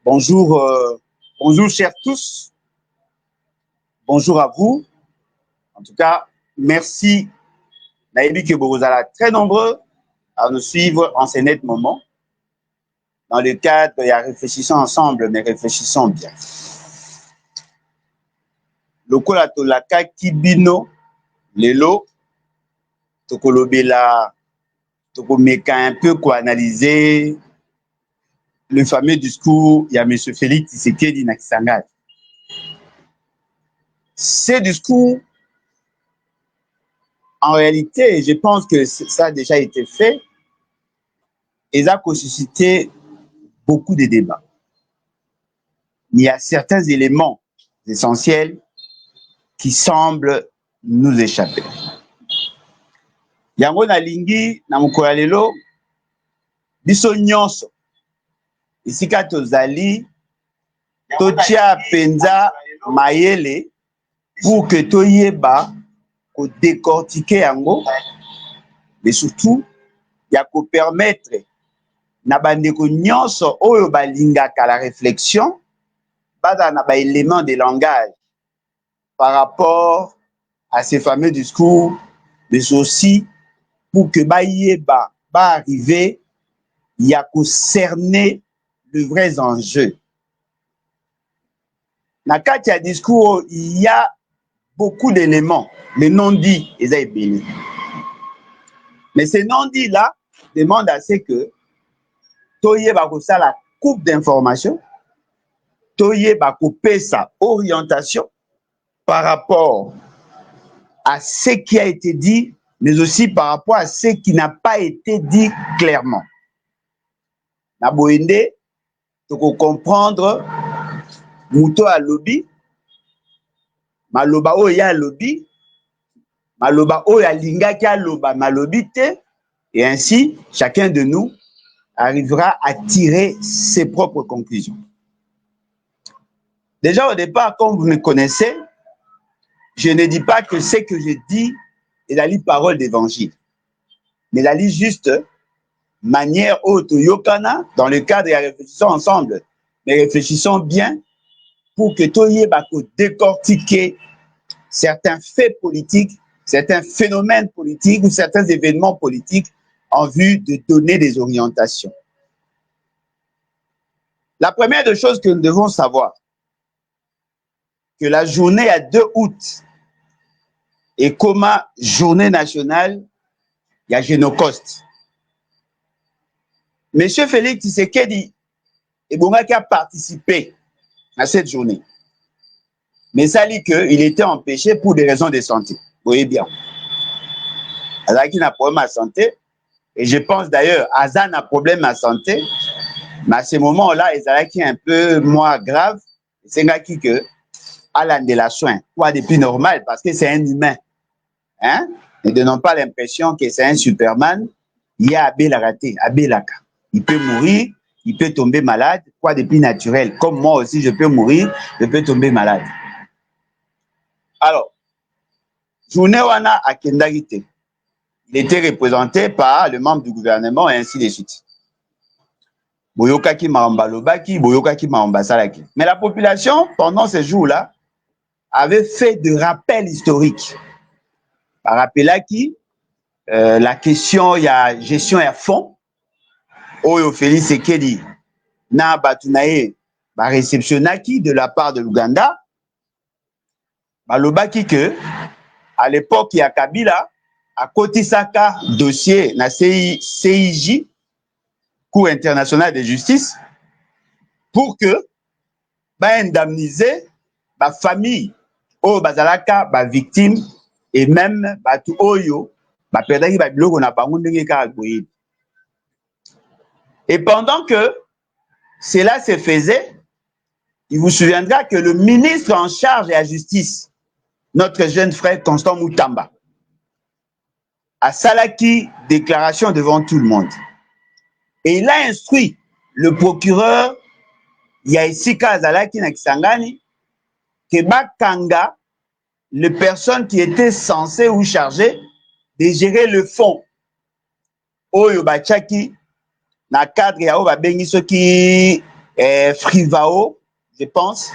Bonjour, bonjour chers tous. Bonjour à vous. En tout cas, merci. Naïbi que vous êtes très nombreux à nous suivre en ces nets moments. Dans le cadre, il y a réfléchissons ensemble, mais réfléchissons bien. Lokola tolaka kibino lelo tokolobela tokomeka un peu quoi analyser le fameux discours il y a M. Félix Tshisekedi na Kisangani. Ces discours, en réalité, je pense que ça a déjà été fait et ça a suscité beaucoup de débats. Il y a certains éléments essentiels qui semblent nous échapper. Yango na lingi na mokolo lelo biso nyonso isika tozali totia penza mayele pour que toyeba ko décortiquer yango, mais surtout ya ko permettre na bandeko nyonso oyo balingaka la réflexion bada na ba éléments de langage par rapport à ces fameux discours, mais aussi pour que bayeba ba arriver ya ko cerner le vrai enjeu. Na kati ya discours, il y a beaucoup d'éléments, les non-dits, ils ont béni. Mais ces non-dits là demandent à ce que toyeba ko ça la coupe d'informations, toyeba ko sa orientation par rapport à ce qui a été dit, mais aussi par rapport à ce qui n'a pas été dit clairement. Na boende, toko comprendre muto a lobby, maloba o ya lobby, maloba o ya linga ki a loba malobi te, et ainsi chacun de nous arrivera à tirer ses propres conclusions. Déjà au départ, comme vous me connaissez, je ne dis pas que ce que je dis est la parole d'évangile, mais la juste manière autoyokana dans le cadre de la réfléchissons ensemble, mais réfléchissons bien pour que toyeba ko décortiquer certains faits politiques, certains phénomènes politiques ou certains événements politiques en vue de donner des orientations. La première des choses que nous devons savoir, que la journée à 2 août est comme journée nationale, il y a Génocoste. Monsieur Félix Tshisekedi qui a participé à cette journée. Mais ça dit qu'il était empêché pour des raisons de santé. Vous voyez bien. Azan qui n'a problème à santé. Et je pense d'ailleurs, Azan a problème à santé. Mais à ce moment-là, Azan qui est un peu moins grave. C'est un qui que a de la soin. Quoi de plus normal parce que c'est un humain. Hein? Ne donnons pas l'impression que c'est un Superman. Il y a Abel raté, Abelaka. Il peut mourir, il peut tomber malade. Quoi de plus naturel. Comme moi aussi, je peux mourir, je peux tomber malade. Alors, journée wana à Kendagite, il était représenté par le membre du gouvernement et ainsi de suite. Boyokaki Maramba Lobaki, Boyokaki Maramba Salaki. Mais la population, pendant ces jours-là, avait fait de rappels historiques. Par rappel à qui, la question, il y a gestion à fond. Oyo Félix Tshisekedi na batunaye ba réceptionnaki de la part de l'Ouganda. Balobaki que à l'époque il y a Kabila à Kotisaka dossier na CIJ Cour internationale de justice pour que ba indemniser ba famille o bazalaka ba victime et même batu oyo ba perdaki ba biloko na bango ndenge ka boye. Et pendant que cela se faisait, il vous souviendra que le ministre en charge de la justice, notre jeune frère Constant Moutamba, a salaki déclaration devant tout le monde. Et il a instruit le procureur Yaisika Azalaki na Kisangani que bakanga les personnes qui étaient censées ou chargées de gérer le fonds Oyo Bachaki na cadre ya oba bengi soki Frivao, je pense,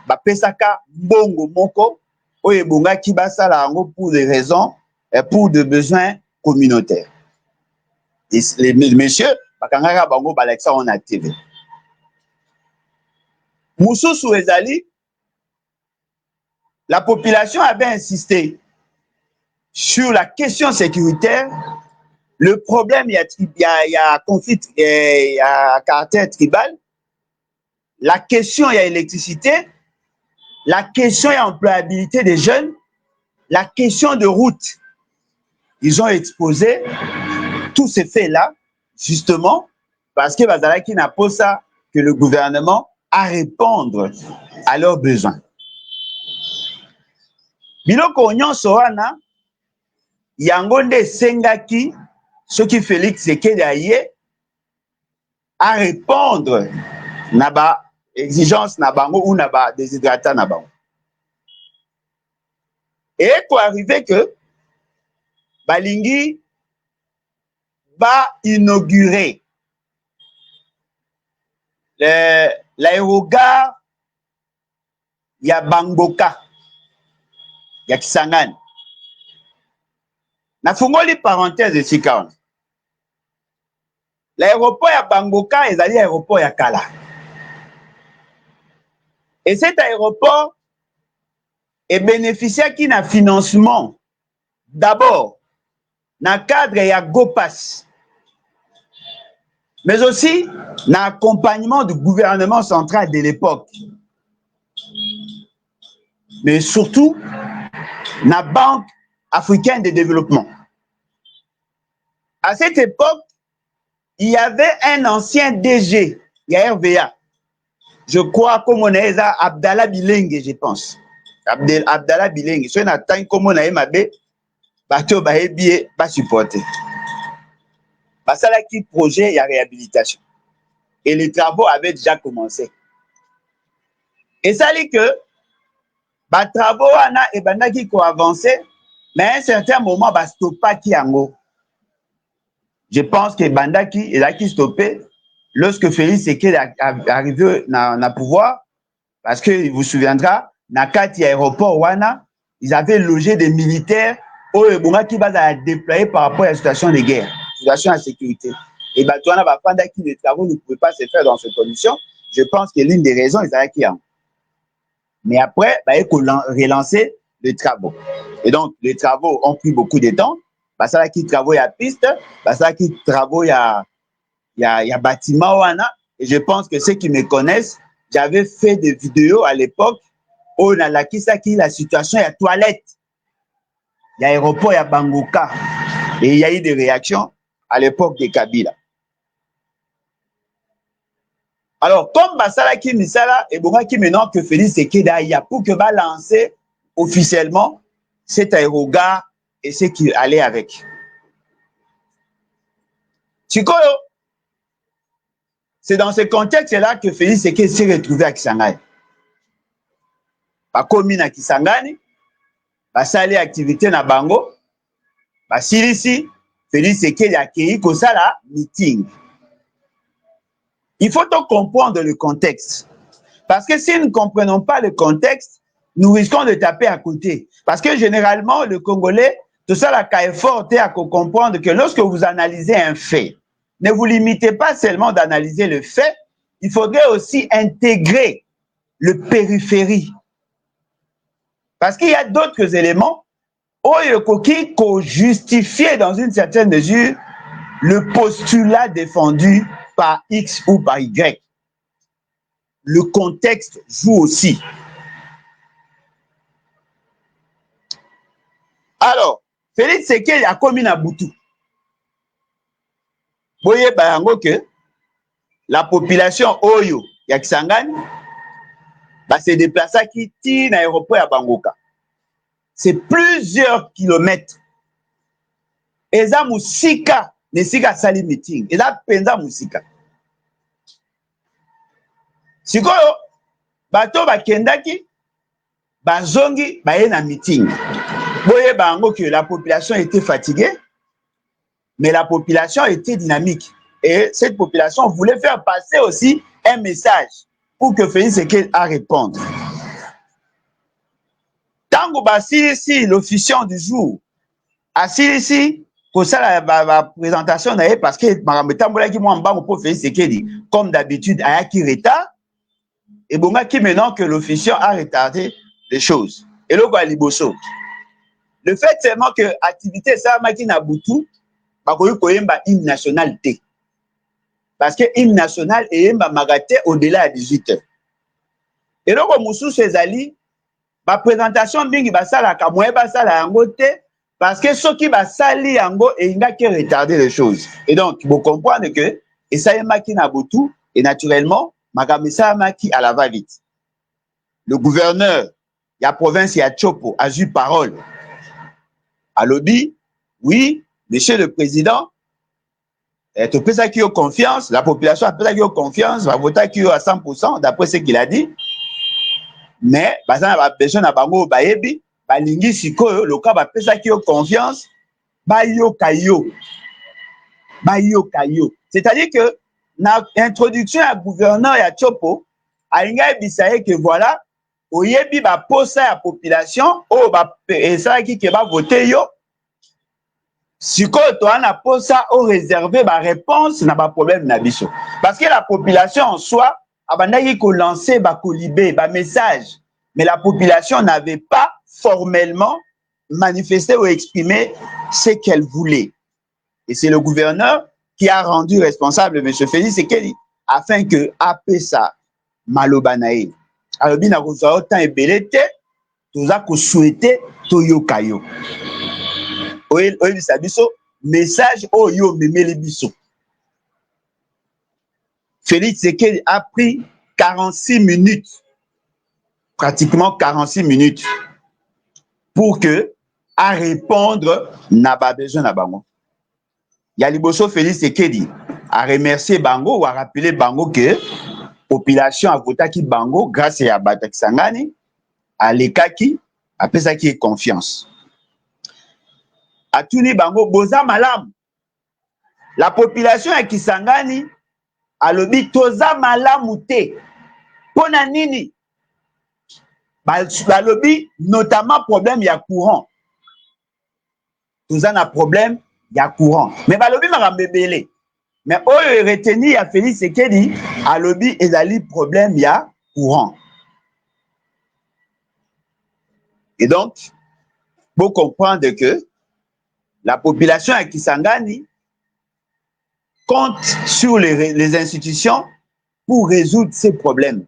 bapesaka bongo moko oyo ebongaki basala yango pour des raisons, pour des besoins communautaires. Et les messieurs bakangaka bango balakisa on a TV. Mosusu ezali, la population avait insisté sur la question sécuritaire. Le problème, il y a conflit, il y a caractère tribal. La question, il y a électricité. La question, il y a employabilité des jeunes. La question de route. Ils ont exposé tous ces faits-là, justement, parce que Bazalaki n'a pas ça que le gouvernement à répondre à leurs besoins. Biloko nyonso wana yango nde esengaki soki Félix Tshisekedi aye à répondre na ba exigence na bango ou na ba déshydratat na bango. Et pour arriver que balingi va inaugurer l'aérogare ya Bangoka ya Kisangani. Nafungoli parenthèse esika wana. L'aéroport ya Bangoka ezali aéroport ya kala. Et cet aéroport est bénéficiaki na financement d'abord na cadre ya GoPass, mais aussi na accompagnement du gouvernement central de l'époque, mais surtout na Banque africaine de développement. À cette époque, il y avait un ancien DG, il y a RVA, je crois comme on est Abdallah Bilenge, je pense. Abdallah Bilenge, si on attend comme on a mabe, bateau baébie va supporter. Ça là qui projet, il y a réhabilitation. Et les travaux avaient déjà commencé. Et ça dit que les travaux et bandaki qui ont avancé, mais à un certain moment, bah stoppa qui yango. Je pense que bandaki est là qui stoppé lorsque Félix Tshisekedi est arrivé na pouvoir, parce que vous vous souviendra, na kati aéroport wana, ils avaient logé des militaires qui va déployer par rapport à la situation de guerre, situation de sécurité. Et Batouana va prendre que les travaux ne pouvaient pas se faire dans ces conditions. Je pense que l'une des raisons, ils avaient qui en. Mais après, il faut relancer les travaux. Et donc, les travaux ont pris beaucoup de temps. Ça là qui travaux, il y a piste. Ça là qui travaux, il y a bâtiment. Et je pense que ceux qui me connaissent, j'avais fait des vidéos à l'époque où on a la situation, il y a toilette. Il y a aéroport, il y a Bangoka. Et il y a eu des réactions à l'époque de Kabila. Alors, comme Basala qui misala et Bonga qui maintenant que Félix Tshisekedi a pour que va lancer officiellement cet aérogare et ce qui allait avec. Chikoyo, c'est dans ce contexte-là que Félix Tshisekedi s'est retrouvé à Kisangani. Bakomi na Kisangani, basali activité na bango, basilisi, Félix Tshisekedi a créé comme ça la meeting. Il faut donc comprendre le contexte. Parce que si nous ne comprenons pas le contexte, nous risquons de taper à côté. Parce que généralement, le Congolais, tout ça, la cas est fort à comprendre que lorsque vous analysez un fait, ne vous limitez pas seulement d'analyser le fait, il faudrait aussi intégrer le périphérie. Parce qu'il y a d'autres éléments qui justifient dans une certaine mesure le postulat défendu par X ou par Y. Le contexte joue aussi. Alors, Félix Tshisekedi a commis na Boutou. Voyez, que la population Oyo, ya Kisangani, se déplace qui tire à l'aéroport à Bangoka. C'est plusieurs kilomètres. Et ça, Moussika, ne sika sali meeting. Et là, penza Moussika. Sikoyo, bato bakendaki, bazongi, baye na meeting. Voyez, que la population était fatiguée, mais la population était dynamique. Et cette population voulait faire passer aussi un message pour que Félix Tshisekedi a répondre. Tango si l'officiant du jour ici pour ça la présentation parce que Félix Tshisekedi comme d'habitude a qui retard et bon qui maintenant que l'officiant a retardé les choses. Et le liboso. Le fait seulement que l'activité ça maki na butu ba koyemba hymne national T. Parce que hymne national est magaté au-delà de 18h. Et donc mususu ezali ba présentation bingi basala ka moye basala yango te parce que ceux qui basali yango et inga qui retarder les choses. Et donc vous comprenez que et ça maki na butu et naturellement makamisa maki à la va-vite. Le gouverneur la province ya Chopo a eu parole. À lobby, oui, monsieur le président, tu peux ça qui a confiance, la population a qui a confiance, va voter qui à 100% d'après ce qu'il a dit. Mais, bah ça va besoin na bango baebi, ba lingi sikoyo, le cas va pesa qui a confiance, ba yo kayo. C'est-à-dire que na introduction à gouverneur ya Chopo, a inga bisaye que voilà, oyebi ba posa ya population, o ba ça qui va voter yo. Si tu as posa au réservé ma réponse n'a pas problème na biso parce que la population en soi abandaki ko lancer ba kolibé ba message mais la population n'avait pas formellement manifesté ou exprimé ce qu'elle voulait et c'est le gouverneur qui a rendu responsable M. Félix Tshisekedi afin que apesa malobanae alobi na kozwa autant ebele te toza ko souhaiter toyoka yo. Oui, biso message oyo memeli biso. Félix Tshisekedi a pris 46 minutes, pratiquement 46 minutes, pour que à répondre n'a pas besoin na bango. Yaliboso Félix Tshisekedi a remercié Bango ou a rappelé Bango que population a voté qui Bango grâce à Batak Sangani, à l'Ekaki, a pesaki qui confiance. Atuni Bango boza malam. La population ya Kisangani alobi toza malamu te. Pona nini? Balobi notamment problème ya courant. Toza na problème ya courant. Mais balobi marambebele. Mais oyo retenu ya Félix Tshisekedi alobi ezali problème ya courant. Et donc, faut comprendre que la population à Kisangani compte sur les institutions pour résoudre ces problèmes.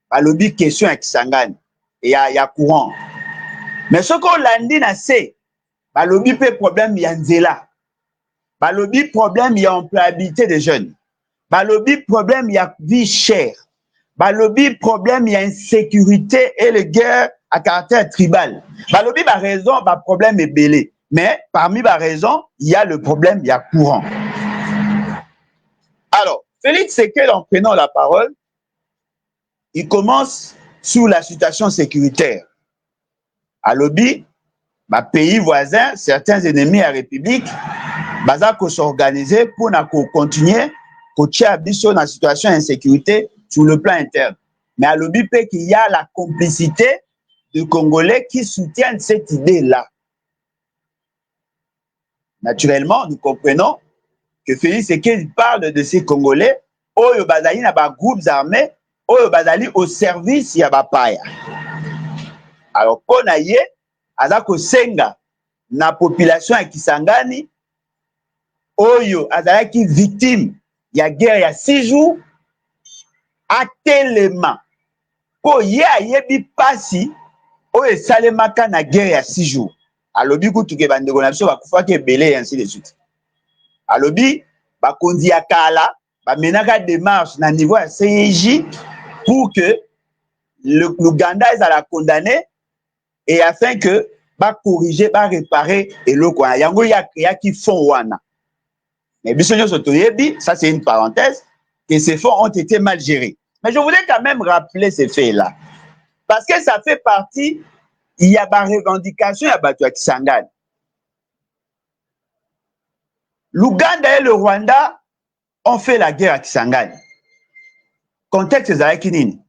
Balobi question à Kisangani et il y a courant. Mais ce qu'on l'a dit, c'est balobi pe problème ya nzela. Balobi problème ya employabilité des jeunes. Balobi problème ya vie chère. Balobi problème ya insécurité et les guerres à caractère tribal. Balobi ba raison ba problème est belé. Mais parmi les raisons, il y a le problème, il y a courant. Alors, Félix Tshisekedi, en prenant la parole, il commence sur la situation sécuritaire. À l'Obi, bah, pays voisins, certains ennemis à la République, bah, s'organiser pour continuer à tirer la situation d'insécurité sur le plan interne. Mais à l'Obi, il y a la complicité de Congolais qui soutiennent cette idée-là. Naturellement, nous comprenons que Félix Tshisekedi parle de ces Congolais oyo bazali na ba groupes armés oyo bazali au service ya bapaya. Alors pona ye aza kosenga na population ya Kisangani oyo azalaki victime ya guerre ya 6 jours atelema po ye ayebi pasi oyo esalemaka na guerre ya 6 jours. Alobi kutuke bandeko na biso bakufaki ebele et ainsi de suite. Alobi bakonzi ya kala bamenaka démarche na niveau ya CIJ pour que l'Ouganda ezala condamné et afin que ba corriger ba réparer eloko wana yango ya créaki fonds wana. Mais biso nyonso toyebi, ça c'est une parenthèse, que ces fonds ont été mal gérés. Mais je voulais quand même rappeler ces faits-là parce que ça fait partie, il y a ba revendication ya bato ya Kisangani. L'Ouganda et le Rwanda ont fait la guerre à Kisangani. contexte ezalaki nini?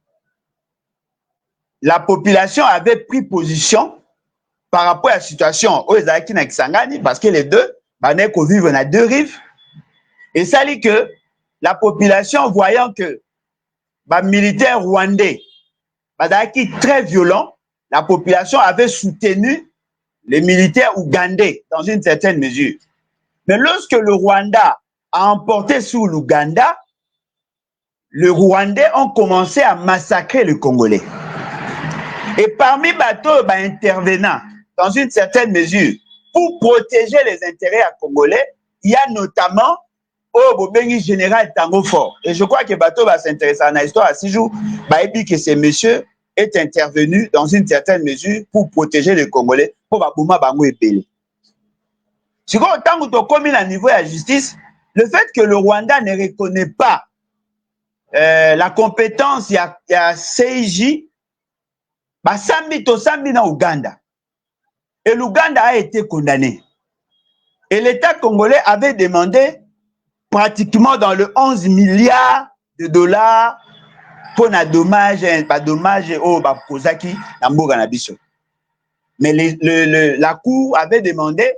La population avait pris position par rapport à la situation où ezalaki na Kisangani parce que les deux banaient vivre na deux rives. Et ça dit que la population, voyant que les militaires rwandais bazalaki très violents, la population avait soutenu les militaires ougandais dans une certaine mesure. Mais lorsque le Rwanda a emporté sur l'Ouganda, les Rwandais ont commencé à massacrer les Congolais. Et parmi bateaux intervenant dans une certaine mesure pour protéger les intérêts congolais, il y a notamment le général Tango Fort. Et je crois que bateau va s'intéresser à la histoire à 6 jours, dit que ce monsieur est intervenu dans une certaine mesure pour protéger les Congolais, pour Babouma Bango épelé. Si vous avez commis à niveau de la justice, le fait que le Rwanda ne reconnaît pas la compétence, il y a CIJ, Sambi to Sambi na Ouganda. Et l'Ouganda a été condamné. Et l'État congolais avait demandé pratiquement dans le 11 milliards de dollars pour un dommage, pas dommage au Bakozaki, na mboka na biso. Mais la Cour avait demandé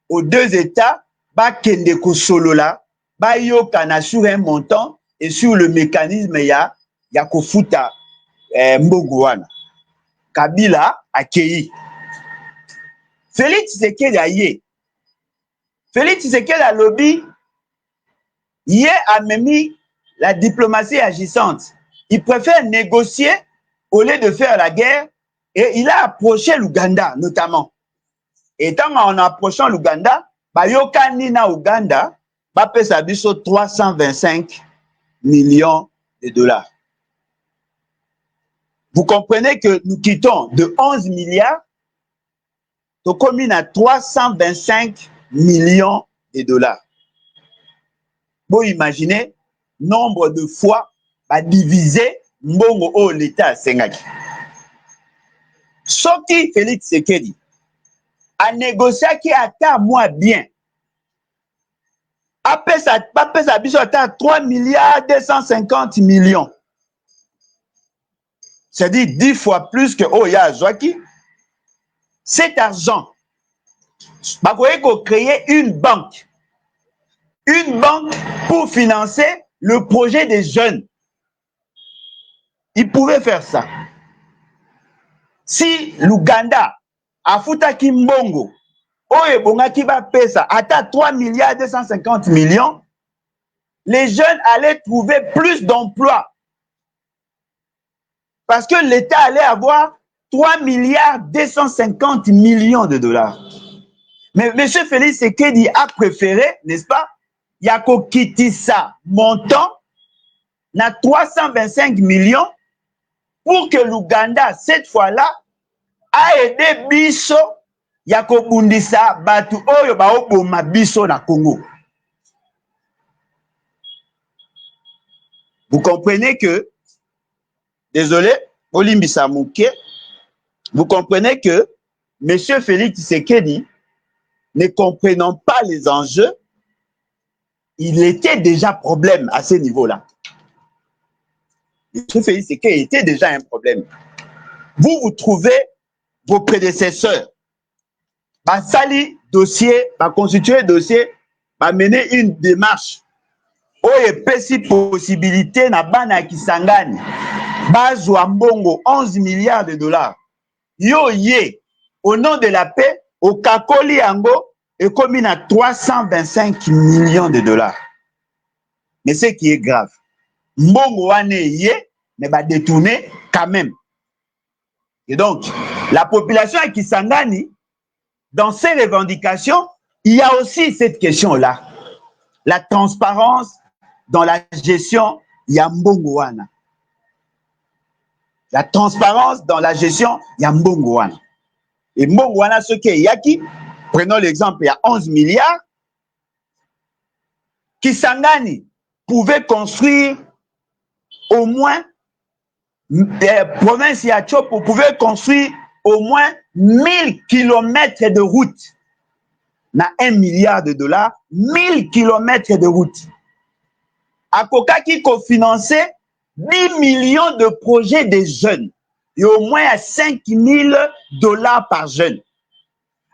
aux deux États, Bakende Kosolola, Bayokana sur un montant et sur le mécanisme ya Kofuta Mbogouana. Kabila accueilli. Félix Tshisekedi a yé. Félix Tshisekedi a lobby. Yé a mis la diplomatie agissante. Il préfère négocier au lieu de faire la guerre et il a approché l'Ouganda notamment. Et tant en approchant l'Ouganda, Bayokani na Ouganda, Bapesa biso 325 millions de dollars. Vous comprenez que nous quittons de 11 milliards, nous commune à 325 millions de dollars. Vous imaginez nombre de fois diviser mbongo au l'État Sengaki. Soki Félix Tshisekedi a négocié qui atteint moi bien. Après ça biso atteint 3 milliards 250 millions. C'est-à-dire 10 fois plus que Oya Zouaki. Cet argent, bah, vous voyez qu'on crée une banque pour financer le projet des jeunes. Ils pouvaient faire ça. Si l'Ouganda a foutaki mbongo, oye bongaki ba pesa, ata 3 milliards 250 millions, les jeunes allaient trouver plus d'emplois. Parce que l'État allait avoir 3 milliards 250 millions de dollars. Mais M. Félix Tshisekedi a préféré, n'est-ce pas, Yako Kitissa montant na 325 millions pour que l'Ouganda, cette fois-là, a aidé biso Yako Bundisa Batu Oyo Baoboma biso na Congo. Vous comprenez que, désolé, Olimbisa Mouké, vous comprenez que M. Félix Tshisekedi, ne comprenant pas les enjeux, il était déjà problème à ce niveau-là. M. Félix Tshisekedi était déjà un problème. Vous trouvez vos prédécesseurs, sali dossier, constituer dossier, mener une démarche où il y a possibilité na bana Kisangani, bazwa mbongo 11 milliards de dollars. Yo yé, au nom de la paix, au Kakoli Yango, est commis à 325 millions de dollars. Mais ce qui est grave, mbongo wane yé, mais va détourner quand même. Et donc, la population à Kisangani, dans ses revendications, il y a aussi cette question-là. La transparence dans la gestion Yambongo wana. La transparence dans la gestion Yambongo wana. Et mbongo wana, ce qui est yaki, prenons l'exemple, il y a 11 milliards. Kisangani pouvait construire au moins, province Yachopo pouvait construire au moins 1000 kilomètres de route. Na 1 milliard de dollars, 1000 kilomètres de route. Akoka qui cofinançait 10 millions de projets des jeunes et au moins à 5 000 $ par jeune.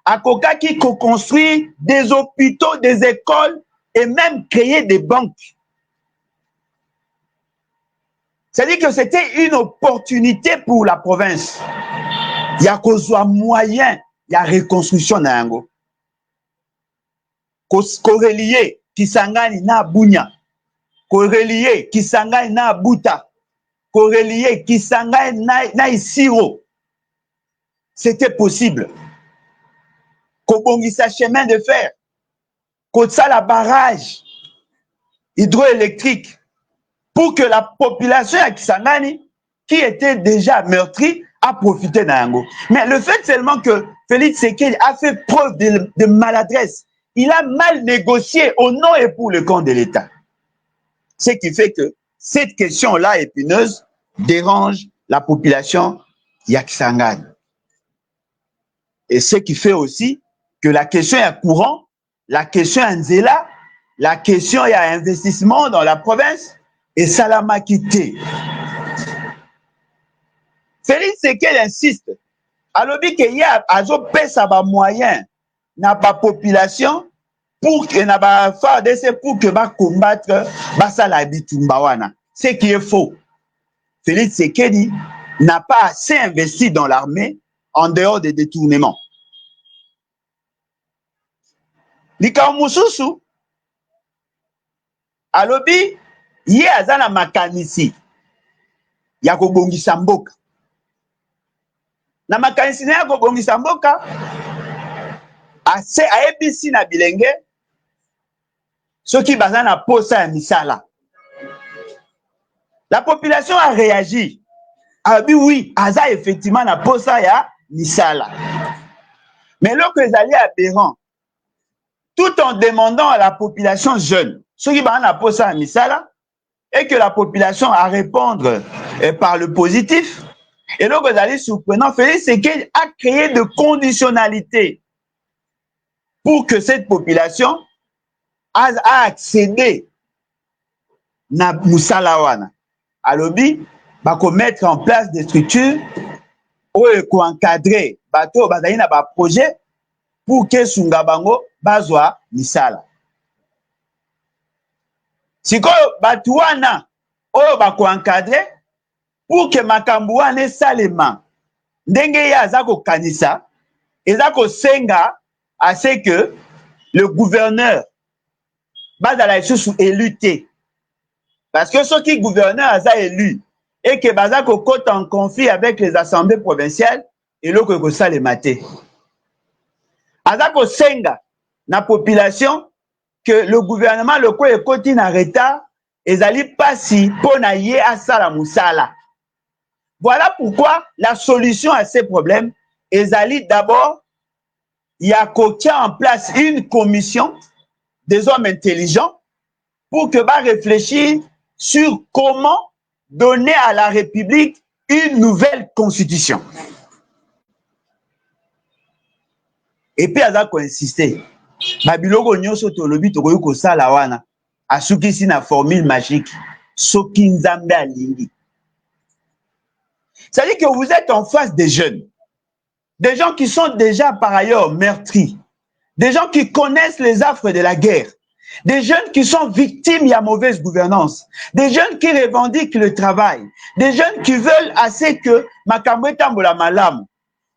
Akoka qui co-construit des hôpitaux, des écoles et même créer des banques. C'est-à-dire que c'était une opportunité pour la province. Il y a qu'au moyen, il y a reconstruction dans Yango. Corelier Kisangani na Bunya, corelier Kisangani na Buta, corelier Kisangani na Isiro. C'était possible. Kobongisa chemin de fer, Kotsa la barrage hydroélectrique pour que la population à Kisangani, qui était déjà meurtrie, a profité d'Ango. Mais le fait seulement que Félix Tshisekedi a fait preuve de maladresse, il a mal négocié au nom et pour le compte de l'État. Ce qui fait que cette question-là épineuse dérange la population Yakisangani. Et ce qui fait aussi que la question est courant, la question est Nzela, la question est investissement dans la province et Salama quitté. Félix Tshisekedi insiste. Alobi que y a azo pesa ba moyen na ba population pour que na ba FARDC pour que ba combattre ba sala bitumba wana. Ce qui est faux. Félix Tshisekedi n'a pas assez investi dans l'armée en dehors des détournements. Likao mususu alobi ye azana makanisi ya kobongisa mboka. Na makanisi na ya kobongisa mboka ase aebisi na bilenge soki baza na posa ya misala. La population a réagi. A dit oui, aza effectivement na posa ya misala. Mais lorsque les alliés aberrants, tout en demandant à la population jeune, ceux qui baza na posa ya misala, et que la population a répondre par le positif, et donc les alliés surprenants, c'est qu'il a créé de conditionnalités pour que cette population a accédé na musala wana. Alobi, bako mettre en place des structures pour encadrer bato bazali na ba projet pour que sunga bango bazwa misala. Sikoyo bato wana oyo bako encadrer pour que makambo wana esalema ndenge ye aza kokanisa eza kosenga à ce que le gouverneur bazala lisusu élu te. Parce que ceux qui gouverneur aza élu et que baza kokota en conflit avec les assemblées provinciales et l'autre que ça les maté. Aza ko senga na population que le gouvernement le quoi ekoti na retard ezali pasi pona ye asala musala. Voilà pourquoi la solution à ces problèmes ezali d'abord il y a tient en place une commission des hommes intelligents pour que va réfléchir sur comment donner à la République une nouvelle constitution. Et puis, il a insisté. Babiloko nyonso tolobi tokoki kosala wana asukisi na formule magique soki nzambe alingi. C'est-à-dire que vous êtes en face des jeunes, des gens qui sont déjà par ailleurs meurtris, des gens qui connaissent les affres de la guerre, des jeunes qui sont victimes de la mauvaise gouvernance, des jeunes qui revendiquent le travail, des jeunes qui veulent assez que makambo etambola malamu.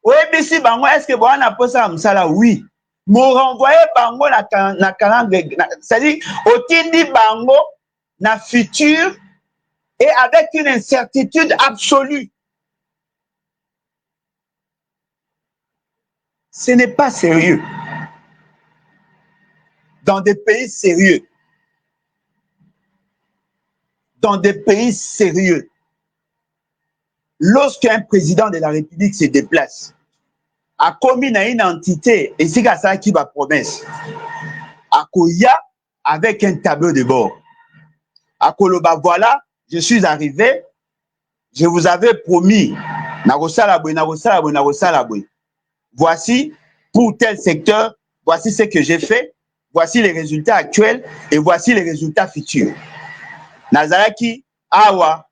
Oebisi bango est-ce que boana posa msala oui. Mo renvoyer bango na calendrier, c'est-à-dire otindi bango na futur et avec une incertitude absolue. Ce n'est pas sérieux. Dans des pays sérieux, lorsqu'un président de la République se déplace, a commis une entité, et c'est ça qui va promesse, à Koya avec un tableau de bord. À Koloba, voilà, je suis arrivé, je vous avais promis, voici pour tel secteur, voici ce que j'ai fait, voici les résultats actuels et voici les résultats futurs. Nazaraki, awa,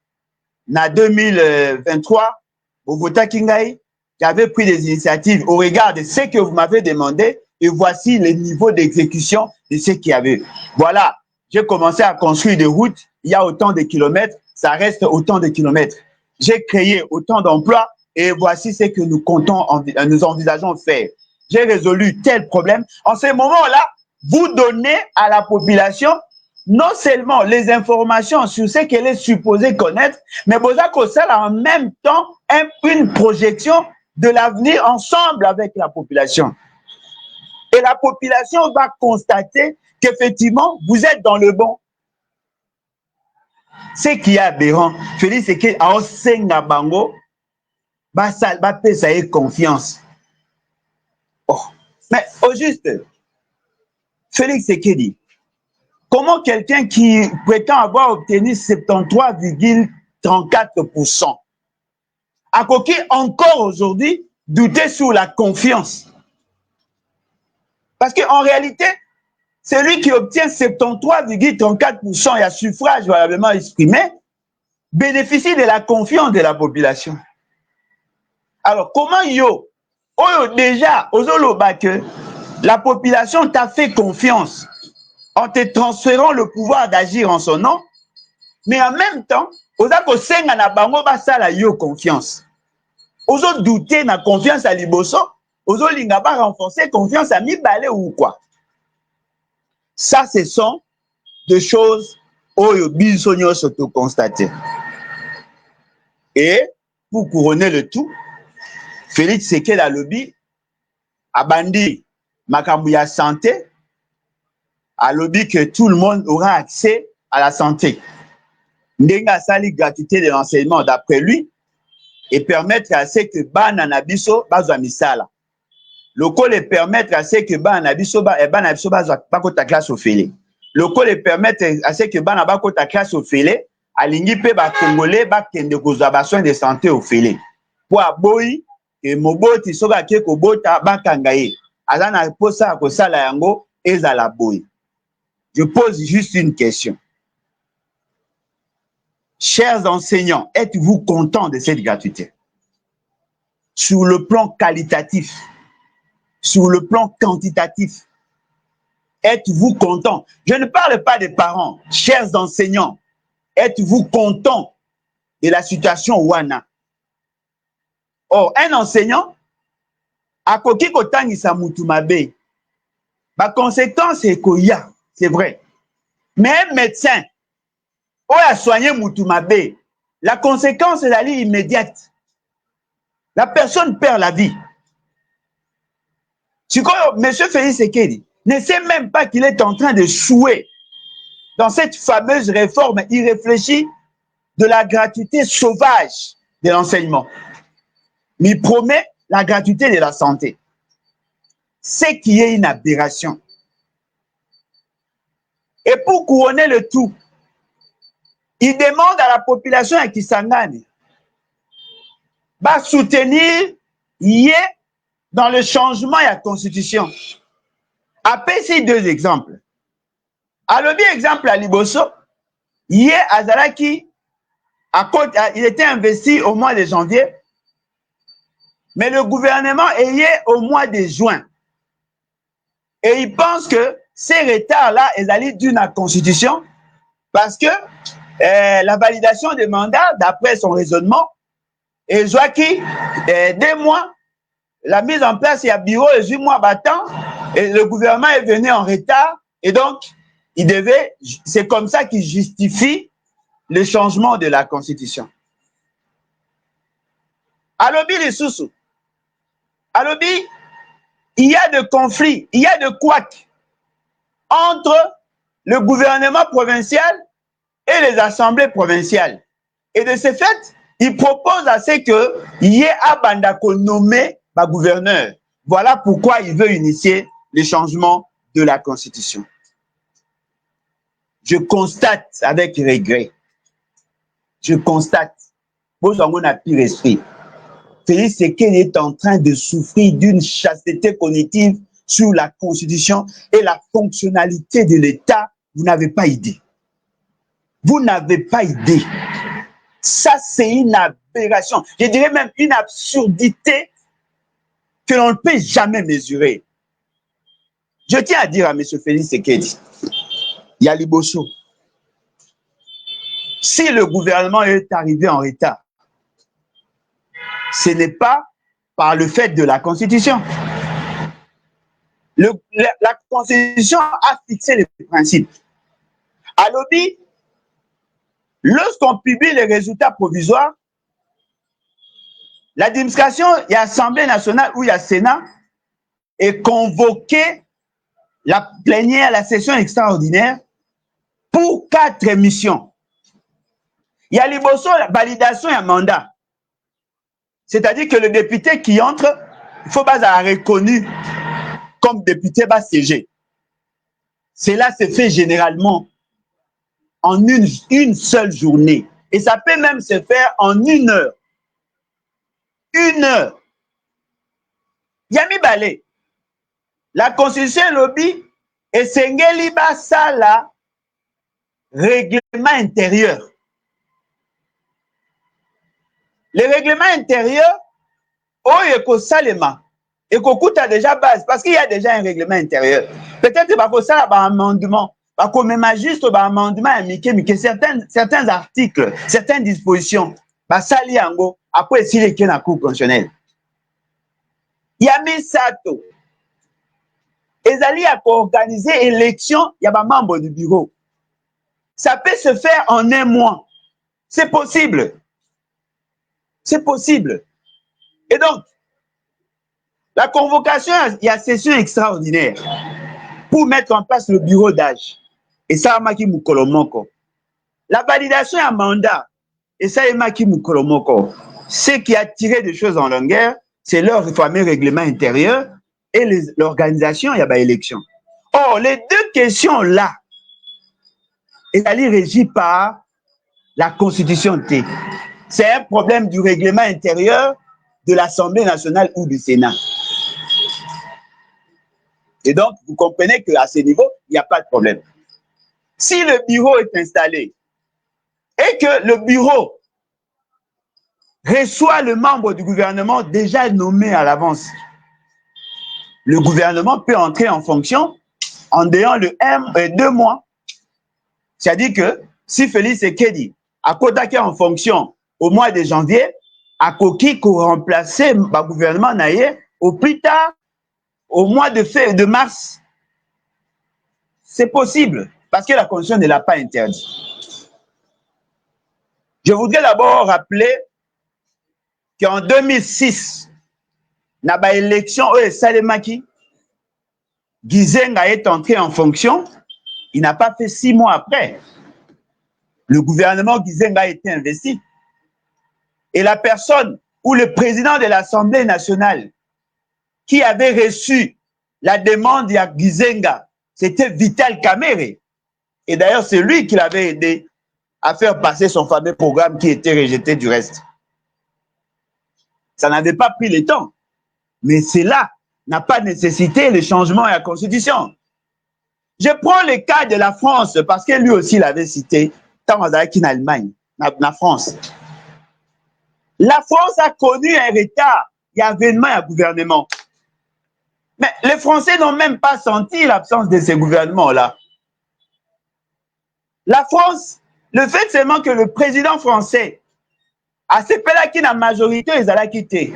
en 2023, Bogota Kingaï, j'avais pris des initiatives au regard de ce que vous m'avez demandé et voici le niveau d'exécution de ce qu'il y avait. Voilà, j'ai commencé à construire des routes, il y a autant de kilomètres, ça reste autant de kilomètres. J'ai créé autant d'emplois et voici ce que nous comptons, nous envisageons de faire. J'ai résolu tel problème. En ce moment-là, vous donnez à la population non seulement les informations sur ce qu'elle est supposée connaître, mais vous avez en même temps une projection de l'avenir ensemble avec la population. Et la population va constater qu'effectivement, vous êtes dans le bon. Ce qui est aberrant, Félix, c'est qu'à Osenga Bango, va payer confiance. Oh. Mais au juste, Félix Sekedi, comment quelqu'un qui prétend avoir obtenu 73,34% a coqué encore aujourd'hui douter sur la confiance? Parce qu'en réalité, celui qui obtient 73,34% et à suffrage valablement exprimé bénéficie de la confiance de la population. Alors, comment yo, déjà, que la population t'a fait confiance en te transférant le pouvoir d'agir en son nom, mais en même temps, oza na bango basala yo confiance. Ozo douter na confiance à liboso, ozo linga ba renforcer confiance à mibale ou quoi. Ça, ce sont des choses oyo biso nyonso to constater. Et pour couronner le tout, Félix Sekedi alobi abandi makambo ya santé, alobi que tout le monde aura accès à la santé. Ndenga sali gratuité de l'enseignement d'après lui et permettre à ce que bana na biso bazwa misala. Loko les permettre à ce que bana na biso bazwa bakota classe au félé. Loko les permettre à ce que bana bakota classe au félé, alingi pe ba congolais bakende kozwa ba soins de santé au félé. Po aboyi que moboti soka ke ko bota bakanga ye. Azana posa ko sala yango ezala boyi. Je pose juste une question. Chers enseignants, êtes-vous contents de cette gratuité? Sur le plan qualitatif, sur le plan quantitatif, êtes-vous contents? Je ne parle pas des parents. Chers enseignants, êtes-vous contents de la situation wana? Or, un enseignant, a koki kotangisa mutu mabe, ba conséquence est koya, c'est vrai. Mais un médecin, ou a soigné mutu mabe, la conséquence est d'aller immédiate. La personne perd la vie. M. Félix Sekedi ne sait même pas qu'il est en train de jouer dans cette fameuse réforme irréfléchie de la gratuité sauvage de l'enseignement. Mais il promet la gratuité de la santé. Ce qui est une aberration. Et pour couronner le tout, il demande à la population à Kisangani de soutenir Yé dans le changement de la constitution. Après ces deux exemples. Alors, bien exemple à Liboso, Yé Azalaki, il était investi au mois de janvier, mais le gouvernement est Yé au mois de juin. Et il pense que ces retards-là, ils allaient dû à la constitution parce que la validation des mandats, d'après son raisonnement, et Joaquin, 2 mois, la mise en place, il y a bureau, 8 mois battant, et le gouvernement est venu en retard, et donc, c'est comme ça qu'il justifie le changement de la Constitution. Alobi les sous-sous. Alobi, il y a de conflits, il y a de couacs entre le gouvernement provincial et les assemblées provinciales. Et de ce fait, il propose à ce que Yé Abandako nommé gouverneur. Voilà pourquoi il veut initier le changement de la Constitution. Je constate avec regret, Bozango n'a pire esprit. Félix Sekedi est en train de souffrir d'une chasteté cognitive sur la Constitution et la fonctionnalité de l'État. Vous n'avez pas idée. Vous n'avez pas idée. Ça, c'est une aberration. Je dirais même une absurdité que l'on ne peut jamais mesurer. Je tiens à dire à M. Félix Tshisekedi, Yali Bosso, si le gouvernement est arrivé en retard, ce n'est pas par le fait de la Constitution. La Constitution a fixé les principes. À l'OBI, lorsqu'on publie les résultats provisoires, l'administration, il y a Assemblée nationale ou il y a Sénat, est convoquée la plénière, la session extraordinaire pour 4 émissions. Il y a liboso, la validation et un mandat. C'est-à-dire que le député qui entre, il faut pas être reconnu comme député va siéger. Cela se fait généralement en une seule journée. Et ça peut même se faire en 1 heure. 1 heure. Yami Balé. La Constitution lobby et Sengeli Basala règlement intérieur. Le règlement intérieur, Oyeko Salema, Ekokuta déjà base, parce qu'il y a déjà un règlement intérieur. Peut-être que va ça un amendement, va même juste un amendement mais certains articles, certaines dispositions, va sali ango après s'il est la Cour constitutionnelle. Yami Sato. Ezali a organiser élection, il y a des membres du bureau. Ça peut se faire en 1 mois. C'est possible. C'est possible. Et donc, la convocation, il y a session extraordinaire pour mettre en place le bureau d'âge. Et ça, Maki Mukolomoko. La validation à mandat. Et ça, Maki Mukolomoko. Ce qui a tiré des choses en longueur, c'est leur fameux règlement intérieur et l'organisation, il y a des élections. Or, les 2 questions-là, elles sont régies par la Constitution T. C'est un problème du règlement intérieur de l'Assemblée nationale ou du Sénat. Et donc, vous comprenez qu'à ce niveau, il n'y a pas de problème. Si le bureau est installé et que le bureau reçoit le membre du gouvernement déjà nommé à l'avance, le gouvernement peut entrer en fonction en dehors de 2 mois. C'est-à-dire que si Félix Tshisekedi a cotaqué en fonction au mois de janvier, a coquille pour remplacer le gouvernement naïe au plus tard, au mois de mars. C'est possible, parce que la Constitution ne l'a pas interdit. Je voudrais d'abord rappeler qu'en 2006, dans l'élection où Salemaki, Gizenga est entré en fonction, il n'a pas fait 6 mois après. Le gouvernement Gizenga a été investi. Et la personne ou le président de l'Assemblée nationale qui avait reçu la demande à Gizenga, c'était Vital Kamerhe. Et d'ailleurs, c'est lui qui l'avait aidé à faire passer son fameux programme qui était rejeté du reste. Ça n'avait pas pris le temps. Mais cela n'a pas nécessité le changement à la Constitution. Je prends le cas de la France, parce que lui aussi l'avait cité, tant en Allemagne, en France. La France a connu un retard. Il y a avènement à gouvernement. Mais les Français n'ont même pas senti l'absence de ces gouvernements-là. La France, le fait seulement que le président français a CPLA qui n'a majorité, ils allaient quitter.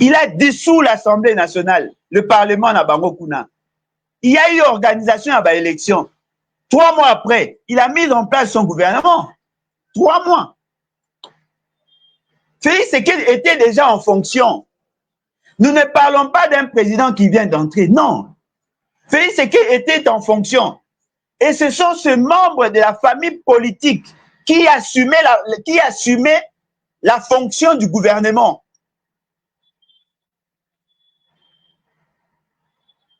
Il a dissous l'Assemblée nationale, le Parlement na Bango Kuna. Il y a eu organisation à l'élection. 3 mois après, il a mis en place son gouvernement. 3 mois. Félix Tshisekedi était déjà en fonction. Nous ne parlons pas d'un président qui vient d'entrer, non. Félix Tshisekedi était en fonction. Et ce sont ces membres de la famille politique qui assumaient la fonction du gouvernement.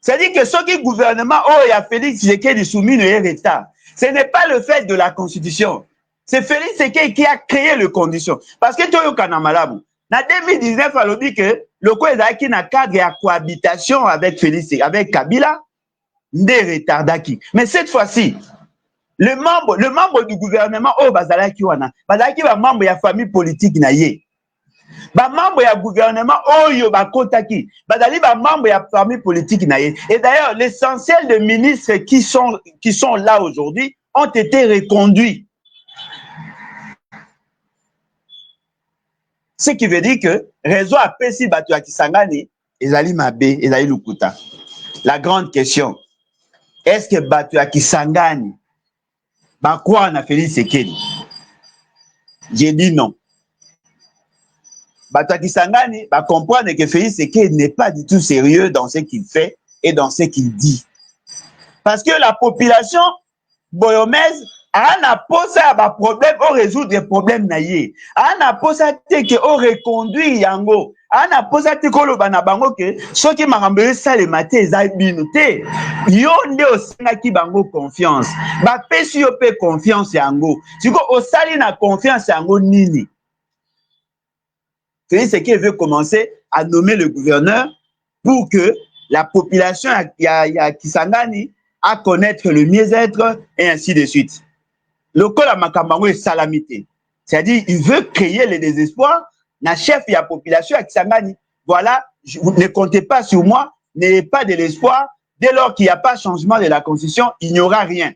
C'est-à-dire que ce qui est gouvernement, il y a Félix Tshisekedi soumis le retard. Ce n'est pas le fait de la Constitution. C'est Félix Tshisekedi qui a créé les conditions. Parce que Toyo Kanamalamu, en 2019, on a dit que le Kouéza qui n'a cadre à cohabitation avec Félix, avec Kabila, des retardaki. Mais cette fois-ci, Le membre du gouvernement, oh, bazalaki wana, bazalaki ba membre ya famille politique na ye. Ba membre ya gouvernement, oh, yo bakotaki, bazali ba membre ya famille politique na ye. Et d'ailleurs, l'essentiel des ministres qui sont là aujourd'hui ont été reconduits. Ce qui veut dire que réseau apesi bato ya Kisangani, ezali mabe, ezali lukuta. La grande question, est-ce que bato ya Kisangani bakwa na Félix Tshisekedi? J'ai dit non. Bato ya Kisangani ba comprendre que Félix Tshisekedi n'est pas du tout sérieux dans ce qu'il fait et dans ce qu'il dit. Parce que la population boyomèse a posa ba problème au résoudre des problèmes na ye. A posa te que au reconduire yango. A posa te ko loba na bango que ceux qui makambo ça le matin eza bino te. Yo nde osenga ki bango confiance. Ba pesi yo pe confiance yango. Siko osali na confiance yango nini? C'est qu'il veut commencer à nommer le gouverneur pour que la population ya Kisangani à connaître le mieux-être et ainsi de suite. Le col à Makambango est salamité. C'est-à-dire, il veut créer le désespoir. Na chef et la population à Kisangani. Voilà, ne comptez pas sur moi, n'ayez pas de l'espoir. Dès lors qu'il n'y a pas changement de la constitution, il n'y aura rien.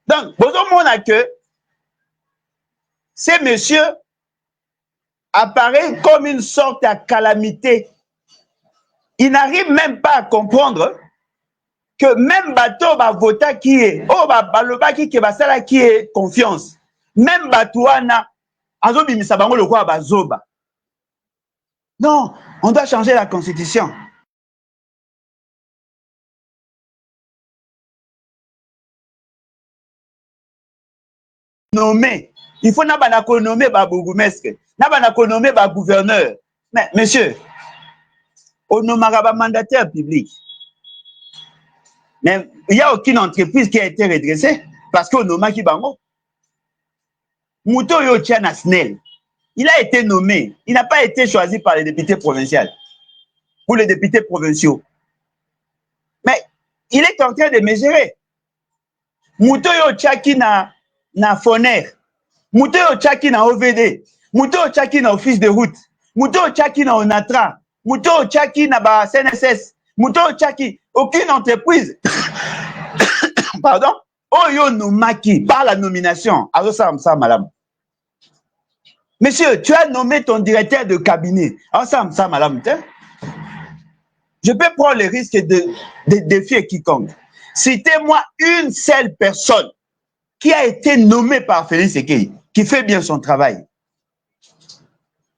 Donc, on a que ces messieurs apparaît comme une sorte de calamité. Il n'arrive même pas à comprendre que même bateau va voter qui est, oh baloba qui va sala qui est confiance. Même batouana, azobi misabango le quoi bazoba. Non, on doit changer la constitution. Nommer, il faut n'abana nommer ba bourgmestre, n'abana nommer ba gouverneur. Mais monsieur, on nommera ba mandataire public. Mais il n'y a aucune entreprise qui a été redressée parce qu'on nomme qui bango. Mouto Yotiana Snell, il a été nommé, il n'a pas été choisi par les députés provinciaux, pour les députés provinciaux. Mais il est en train de mesurer. Mouto Yotiaki na Foner, Mouto Yotiaki na OVD, Mouto Yotiaki na Office de route, Mouto Yotiaki na Onatra, Mouto Yotiaki na ba CNSS, Mouto Yotiaki, aucune entreprise. Pardon? Oyo nomaki par la nomination. Alors ça, madame. Monsieur, tu as nommé ton directeur de cabinet. Alors ça, madame. Je peux prendre le risque de défier quiconque. Citez-moi une seule personne qui a été nommée par Félix Tshisekedi, qui fait bien son travail.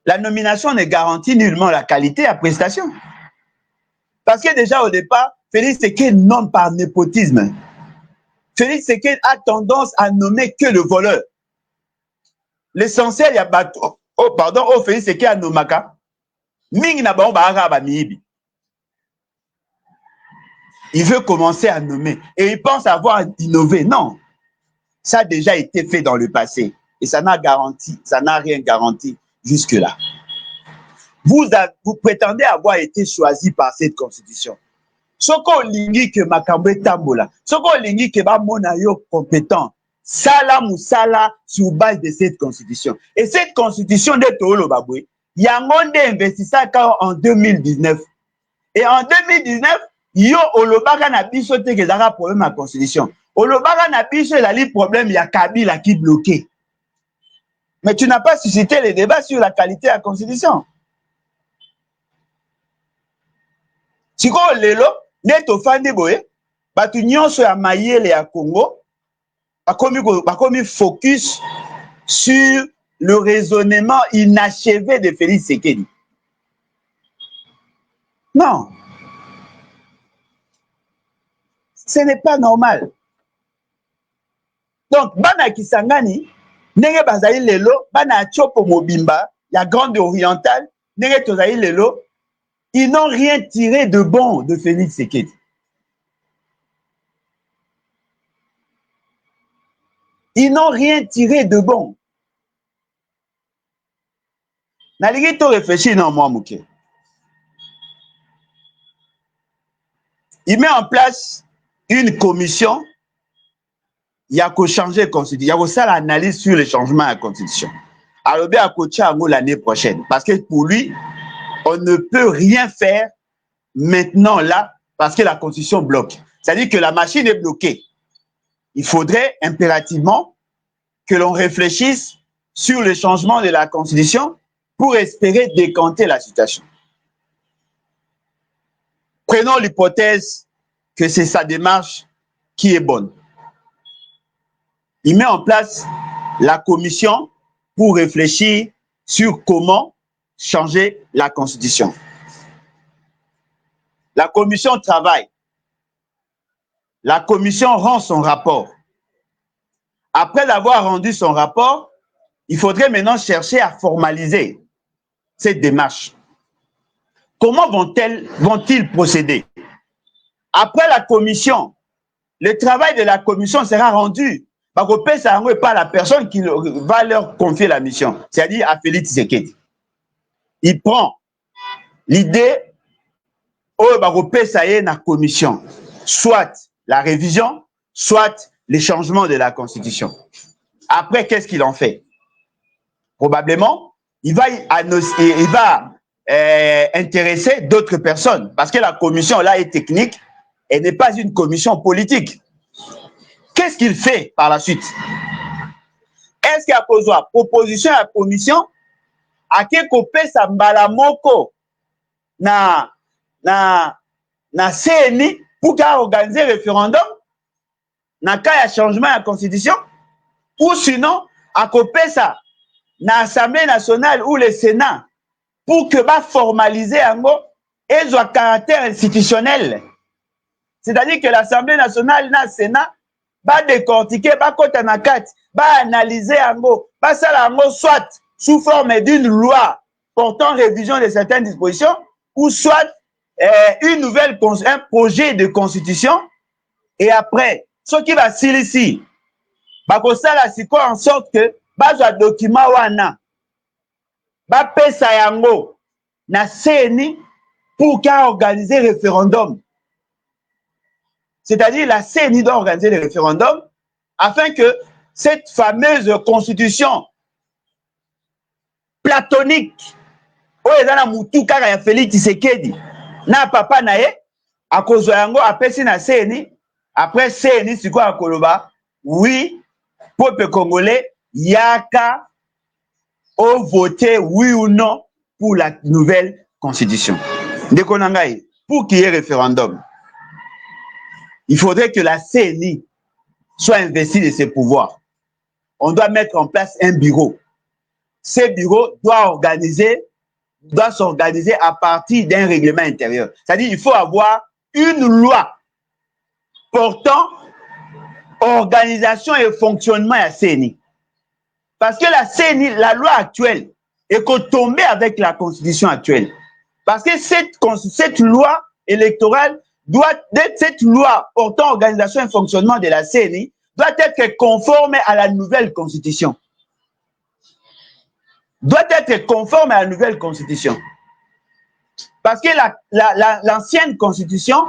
La nomination ne garantit nullement la qualité à prestation. Parce que déjà au départ, Félix Tshisekedi nomme par népotisme. Félix Tshisekedi a tendance à nommer que le voleur. L'essentiel, il y a bateau. Oh, pardon, oh, Félix Tshisekedi a nomaka. Ming na ba ba miibi. Il veut commencer à nommer. Et il pense avoir innové. Non. Ça a déjà été fait dans le passé. Et ça n'a rien garanti jusque-là. Vous prétendez avoir été choisi par cette constitution. Soko lingi que makambe tambola. Soko lingi que ba mona yo compétent. Sala musala sur base de cette constitution. Et cette constitution de Tolo Baboué, Yangonde investissa en 2019. Et en 2019, yo olobaka na biso te que zaka problème à constitution. Olobaka na biso ezali problème ya Kabila qui bloqué. Mais tu n'as pas suscité les débats sur la qualité de la constitution. Siko lelo neto fandi boye batu nyonso ya mayele ya Congo bakomi focus sur le raisonnement inachevé de Félix Tshisekedi. Non. Ce n'est pas normal. Donc, bana Kisangani, nenge bazali lelo, bana chopo mobimba, ya grande orientale, nenge tozali lelo, ils n'ont rien tiré de bon de Félix Tshisekedi. Ils n'ont rien tiré de bon. Nalingi to réfléchir non moi mouké. il met en place une commission. Il y a qu'à changer la constitution. Il y a aussi l'analyse sur le changement de la constitution. Alors, il y a qu'à l'année prochaine. Parce que pour lui, on ne peut rien faire maintenant là parce que la constitution bloque. C'est-à-dire que la machine est bloquée. Il faudrait impérativement que l'on réfléchisse sur le changement de la constitution pour espérer décanter la situation. Prenons l'hypothèse que c'est sa démarche qui est bonne. Il met en place la commission pour réfléchir sur comment changer la constitution. La commission travaille. La commission rend son rapport. Après avoir rendu son rapport, il faudrait maintenant chercher à formaliser cette démarche. Comment vont-ils procéder? Après la commission, le travail de la commission sera rendu. Ça n'est pas la personne qui va leur confier la mission, c'est-à-dire à Félix Tshisekedi. Il prend l'idée ça y est la commission, soit la révision, soit les changements de la constitution. Après, qu'est-ce qu'il en fait? Probablement, il va intéresser d'autres personnes parce que la commission là est technique et n'est pas une commission politique. Qu'est-ce qu'il fait par la suite? Est-ce qu'il y a besoin de proposition à la commission à qui copé sa mbalamoko na CNI pour organiser référendum na cas de changement de la constitution, ou sinon à copé ça na Assemblée nationale ou le Sénat pour que va formaliser un mot et soit caractère institutionnel. C'est-à-dire que l'Assemblée nationale na Sénat va décortiquer, va côté na quatre, va analyser un mot, va ça la mot soit sous forme d'une loi portant révision de certaines dispositions, ou soit un projet de constitution, et après, ce qui va ici, va ça la en sorte que un document wana, va pesa yango na CNI pour organiser référendum. C'est-à-dire la CNI doit organiser le référendum afin que cette fameuse constitution platonique, Félix Tshisekedi, na papa nae, à cause de yango, apesi na CNI, après CNI, c'est quoi à Koloba? Oui, peuple congolais, yaka, au voter oui ou non pour la nouvelle constitution. Pour qu'il y ait référendum, il faudrait que la CNI soit investie de ses pouvoirs. On doit mettre en place un bureau. Ce bureau doit s'organiser à partir d'un règlement intérieur. C'est-à-dire qu'il faut avoir une loi portant organisation et fonctionnement à la CNI. Parce que la CNI, la loi actuelle, est tombée avec la constitution actuelle. Parce que cette loi électorale cette loi portant organisation et fonctionnement de la CNI doit être conforme à la nouvelle constitution. Doit être conforme à la nouvelle constitution. Parce que l'ancienne constitution,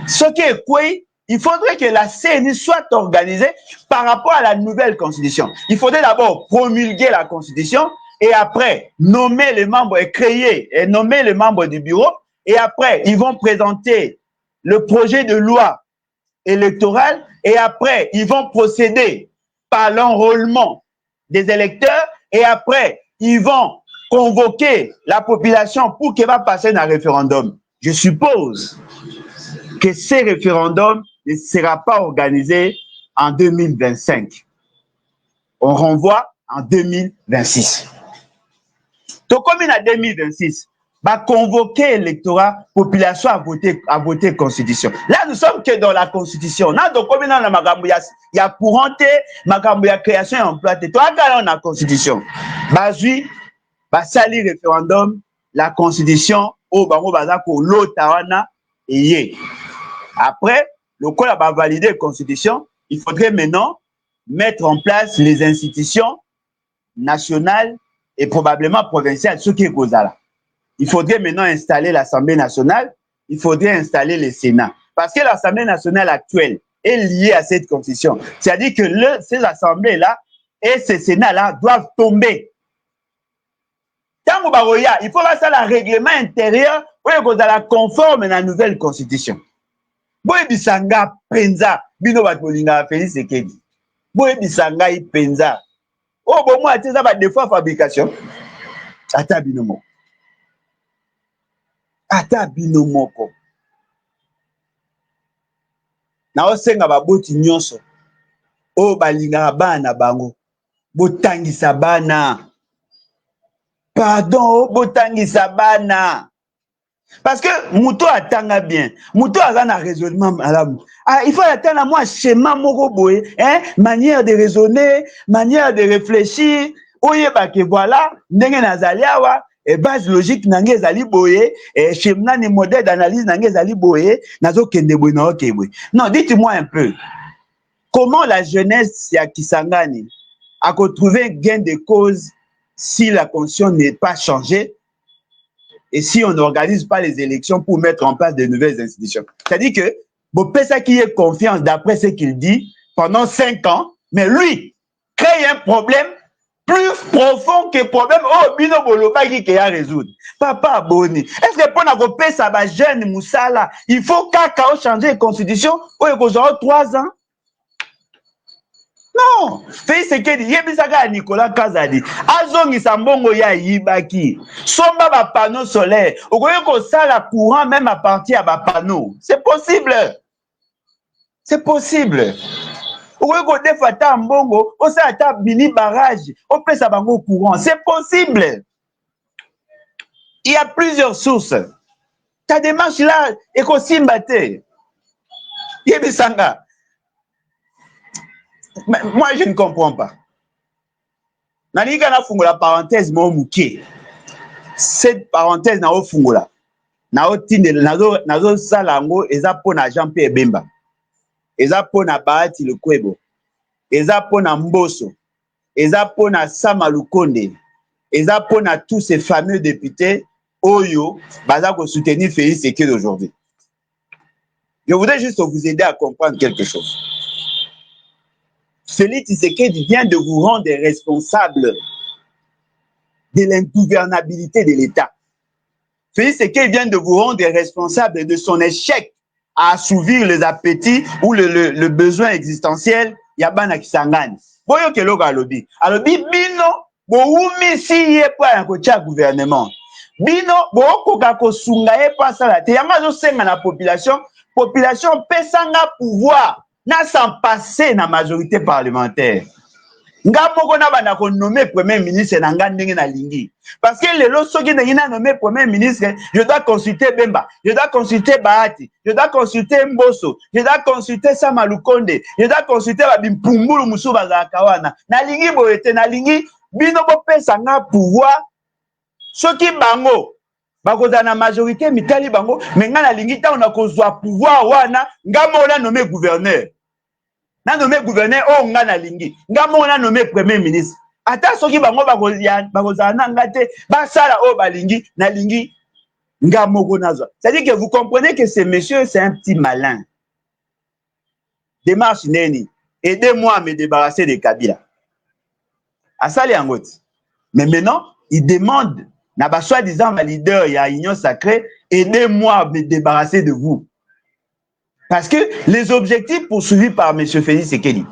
ce qui est quoi, il faudrait que la CNI soit organisée par rapport à la nouvelle constitution. Il faudrait d'abord promulguer la constitution et après nommer les membres et créer et nommer les membres du bureau. Et après, ils vont présenter le projet de loi électorale et après, ils vont procéder par l'enrôlement des électeurs et après, ils vont convoquer la population pour qu'elle va passer dans un référendum. Je suppose que ce référendum ne sera pas organisé en 2025. On renvoie en 2026. Donc, comme il y a 2026, va convoquer l'électorat, population à voter constitution. Là, nous sommes que dans la constitution. Là, donc, comme il y a couranté, il y a création et emploi. Toi, quand on a constitution, basui, sali référendum, la constitution, au bango bazako, l'otawana, et après, le col a validé la constitution, il faudrait maintenant mettre en place les institutions nationales et probablement provinciales, ce qui est Gozala. Il faudrait maintenant installer l'Assemblée nationale, il faudrait installer le Sénat. Parce que l'Assemblée nationale actuelle est liée à cette constitution. C'est-à-dire que ces assemblées-là et ces Sénats-là doivent tomber. Tant que il faut que ça le règlement intérieur pour que ça conforme à la nouvelle constitution. Boye bisanga penza bino batmolinga Félix Sekedi. Boye bisanga i penza. Oh bon moi tu ça va des fois fabrication. Ata bino moko. Ata bino moko. Na osenga baboti nyonso. Oh balinga bana bango. Botangisa bana. Pardon, botangisa bana. Parce que Mouto attend bien. Mouto a un raisonnement madame. Ah, il faut attendre moi schéma moko boye, hein, manière de raisonner, manière de réfléchir. Oye ba que voilà, ndenge nazali awa, et base logique nange ezali boye, et schéma ni modèle d'analyse nange ezali boye, nazo kende boye na ok boye. Non, dites-moi un peu. Comment la jeunesse ya Kisangani a trouvé gain de cause si la constitution n'est pas changée? Et si on n'organise pas les élections pour mettre en place de nouvelles institutions. C'est-à-dire que Bopesa qui ait confiance d'après ce qu'il dit pendant 5 ans, mais lui crée un problème plus profond que le problème oh bino boloba qui a résoudre. Papa Boni, est-ce que pour Bopesa ba jeune Moussala, il faut qu'à changer la constitution ou il faut 3 ans? Non, Félix Sekedi yebisaka Nicolas Kazadi azongisa mbongo ya yibaki somba ba panneau solaire okoye ko sala courant même à partir ba panneau. C'est possible. C'est possible. Okoye ko defata mbongo osala ta bini barrage opesa bango courant. C'est possible. Il y a plusieurs sources. Ta démarche là ekosimba te. Yebisanga. Mais moi, je ne comprends pas. Nalika na fungola parenthèse mo muke. Cette parenthèse na o fungola. Na o tinde nazo salango eza pona Jean-Pierre Bemba. Eza pona Bahati Lukwebo. Eza pona Mboso. Eza pona Sama Lukonde. Eza pona tous ces fameux députés Oyo baza ko soutenir Félix Sekedi aujourd'hui. Je voudrais juste vous aider à comprendre quelque chose. Félix Tshisekedi vient de vous rendre responsable de l'ingouvernabilité de l'État. Félix Tshisekedi vient de vous rendre responsable de son échec à assouvir les appétits ou le besoin existentiel Yabana Kisangani. Boyo keloko alobi. Alobi bino boumi si ye pa yankocha gouvernement. Bino bokoka kosunga ye pa sala te. Yanga zo senga na population pesanga pouvoir. Na s'en passer na majorité parlementaire. Nga moko na bana ko nommer premier ministre na nga ndenge na lingi. Parce que les lots soki ndenge na nommer premier ministre, je dois consulter Bemba, je dois consulter Bahati, je dois consulter Mboso, je dois consulter Sama Lukonde, je dois consulter Babimpumbulu Musu bazaka wana. Na lingi boyete na lingi bino bo pesa nga pouvoir soki bango bakoza na majorité mitali bango menga na lingi ta on a kozwa pouvoir wana nga mo na nommer gouverneur. Na nommé gouverneur o nga na lingi nga mo na nommé premier ministre ata soki bango bakoza na ngate basala o balingi na lingi nga moko nazwa. C'est-à-dire que vous comprenez que ce monsieur c'est un petit malin. Démarche neni, aidez-moi à me débarrasser de Kabila. Asali angoti. Mais maintenant, il demande na ba soi-disant leader ya Union Sacrée, aidez-moi à me débarrasser de vous. Parce que les objectifs poursuivis par M. Félix Sekedi,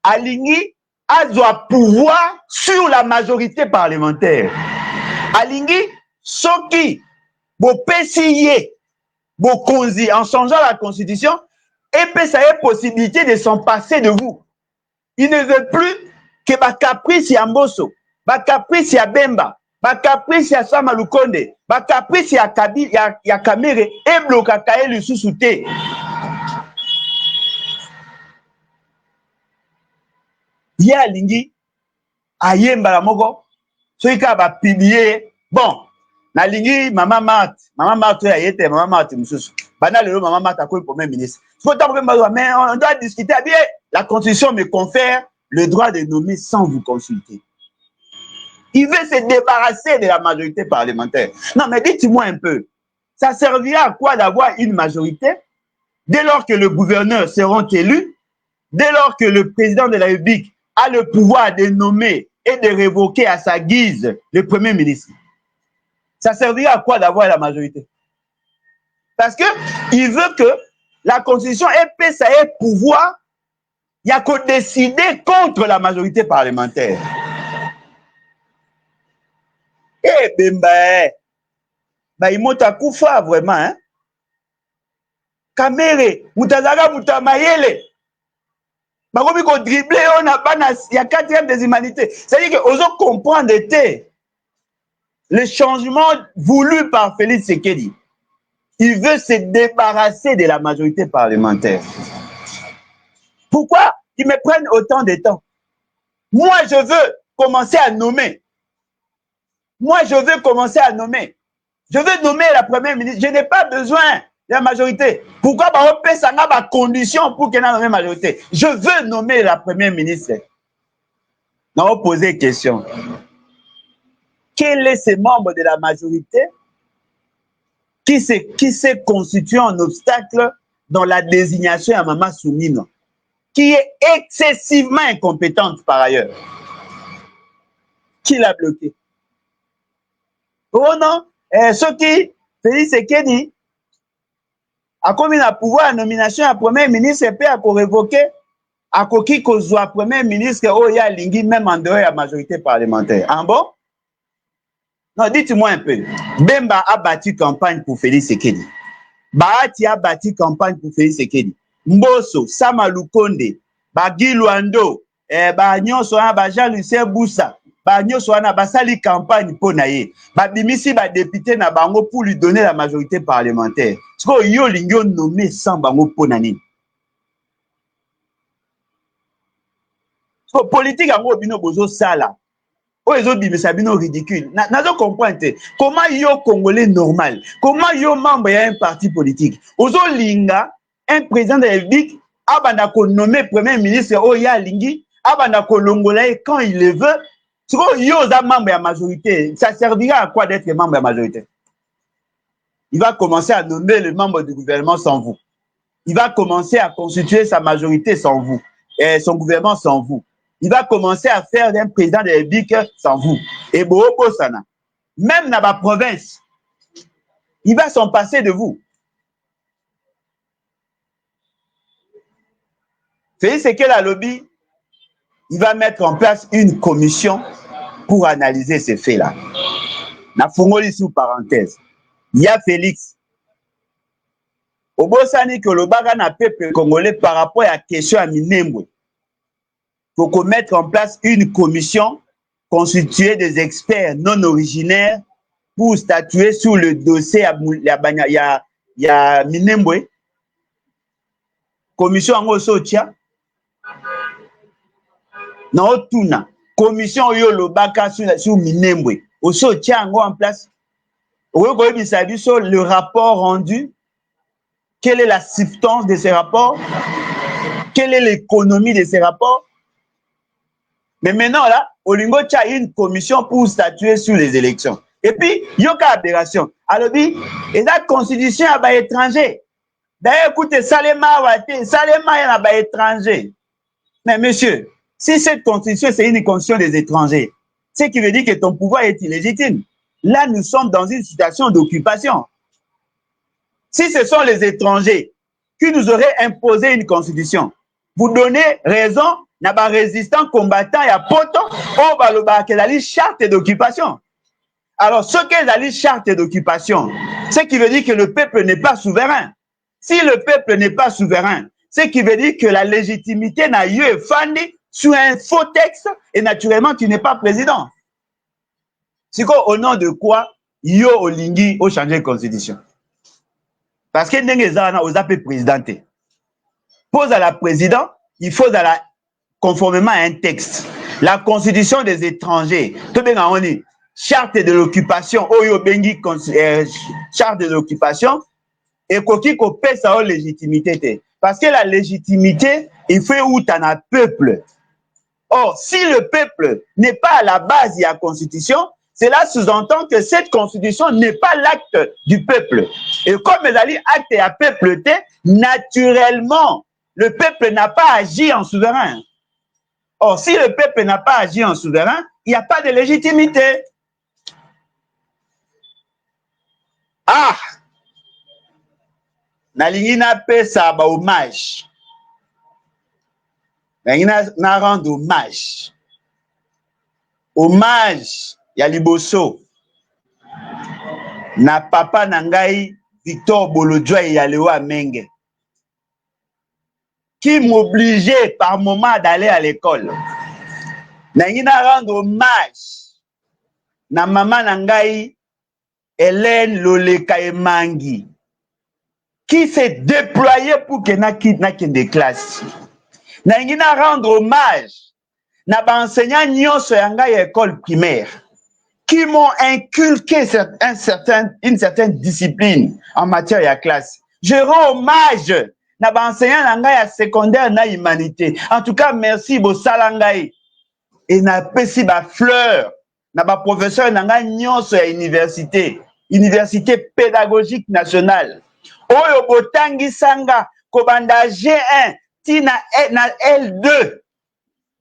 Alingi a doit pouvoir sur la majorité parlementaire. Alingi, Soki, bo pesiye, bo konzi, en changeant la constitution, et puis ça y est possibilité de s'en passer de vous. Il ne veut plus que ba caprice ya Mboso, ba caprice ya Bemba, ba caprice ya Sama Lukonde, ba caprice ya Kabi, ya Kamere, et blokaka e lisusu te. Ya lingi ayemba la moko soki ka ba publier bon na lingi mama Marthe ya yete mama Marthe mususu bana lelo mama Marthe akoyi premier ministre faut tant mais on doit discuter bien la constitution me confère le droit de nommer sans vous consulter. Il veut se débarrasser de la majorité parlementaire. Non mais dites-moi un peu, ça servira à quoi d'avoir une majorité dès lors que les gouverneurs seront élus, dès lors que le président de la République a le pouvoir de nommer et de révoquer à sa guise le Premier ministre, ça servira à quoi d'avoir la majorité? Parce qu'il veut que la Constitution ait ça ait pouvoir, il n'y a qu'à décider contre la majorité parlementaire. Eh ben, il m'a koufa vraiment, hein? Kamere, Moutazaga Moutamayele. Barobi ko dribbler, on a pas, il y a 4e des humanités. C'est-à-dire que osons comprendre le changement voulu par Félix Tshisekedi. Il veut se débarrasser de la majorité parlementaire. Pourquoi ils me prennent autant de temps? Moi, je veux commencer à nommer. Moi, je veux commencer à nommer. Je veux nommer la première ministre. Je n'ai pas besoin de la majorité. Pourquoi on peut ça n'a pas condition pour qu'elle ait nommé majorité? Je veux nommer la première ministre. On va poser une question. Quel est ce membre de la majorité qui s'est constitué un obstacle dans la désignation à Mama Soumino, qui est excessivement incompétente par ailleurs? Qui l'a bloqué? Oh non, ce qui Félix Tshisekedi a commis le pouvoir de nomination à premier ministre et puis à révoquer à qui soit premier ministre oh ya lingi même en dehors de la majorité parlementaire. En bon? Non, dites-moi un peu. Bemba a battu campagne pour Félix Tshisekedi. Bahati a battu campagne pour Félix Tshisekedi. Mbosso, Sama Lukonde, Guy Luando, Nyonso wana Jean-Lucien Boussa, Nyonso wana basali campagne pour naye. Bimisi député na bango pour lui donner la majorité parlementaire. Ce que yo lingyo nommé sans bango pour nani. So politique yango bino bozo sala. Oh, les autres disent que c'est ridicule. Nazo comprendre comment yo Congolais normal, comment yo membre d'un parti politique. Ozo linga un président de la République abanda ko nommer premier ministre oh ya lingi abanda ko longola quand il le veut. Si yo za membre de la majorité, ça servira à quoi d'être membre de la majorité? Il va commencer à nommer le membre du gouvernement sans vous. Il va commencer à constituer sa majorité sans vous, son gouvernement sans vous. Il va commencer à faire d'un président de la République sans vous. Et Bobo Sana, même dans la province, il va s'en passer de vous. Félix Tshisekedi lobby, il va mettre en place une commission pour analyser ces faits-là. Na fongoli sous parenthèse. Il y a Félix. Obosani que le baga na peuple congolais par rapport à la question à Minembwe. Il faut mettre en place une commission constituée des experts non originaires pour statuer sur le dossier à Minembwe. Commission en sotia. Non, tuna. Commission yo lobaka sur Minembwe. Au sotia en place. Le rapport rendu. Quelle est la substance de ces rapports? Quelle est l'économie de ces rapports? Mais maintenant, là, Olingo a une commission pour statuer sur les élections. Et puis, il y a une aberration. Alors, et la constitution à l'étranger. D'ailleurs, écoutez, Salema est à l'étranger. Mais monsieur, si cette constitution, c'est une constitution des étrangers, ce qui veut dire que ton pouvoir est illégitime. Là, nous sommes dans une situation d'occupation. Si ce sont les étrangers qui nous auraient imposé une constitution, vous donnez raison n'a pas résistant combattant et à poto au baloba que la charte d'occupation. Alors ce qu'est la charte d'occupation, ce qui veut dire que le peuple n'est pas souverain. Si le peuple n'est pas souverain, ce qui veut dire que la légitimité n'a eu fondée sur un faux texte et naturellement tu n'es pas président. C'est quoi au nom de quoi yo olingi au changer de constitution? Parce que n'engezana aux appels présidentés. Pose à la présidente, il faut à la conformément à un texte. La constitution des étrangers, tout bien on dit charte de l'occupation, oyo bengi charte de l'occupation, et koki ko pèse sa légitimité. Parce que la légitimité, il faut où t'en as peuple. Or, si le peuple n'est pas à la base de la constitution, Cela sous-entend que cette constitution n'est pas l'acte du peuple. Et comme les alliés acte à peuple, naturellement, le peuple n'a pas agi en souverain. Or, si le peuple n'a pas agi en souverain, il n'y a pas de légitimité. Ah! Nalingi na pesa ba hommage. Nalingi na rendre hommage. Hommage ya liboso. Na papa na ngai Victor Bolodjoa ya Léo Menge, qui m'obligeait par moment d'aller à l'école. Nalingi na rendre hommage na maman na ngai Hélène Loleka Emangi, qui s'est déployée pour que na des classes. Nalingi na rendre hommage na ba enseignant nyonso ya ngai ya école primaire, qui m'ont inculqué une certaine discipline en matière de classe. Je rends hommage na ba enseignant na ngai ya secondaire na humanité. En tout cas, merci bosala ngai. Et na pesi ba fleur na ba professeur na ngai nyonso ya université pédagogique nationale. Oyo botangi sanga kobanda G1 tina na L2.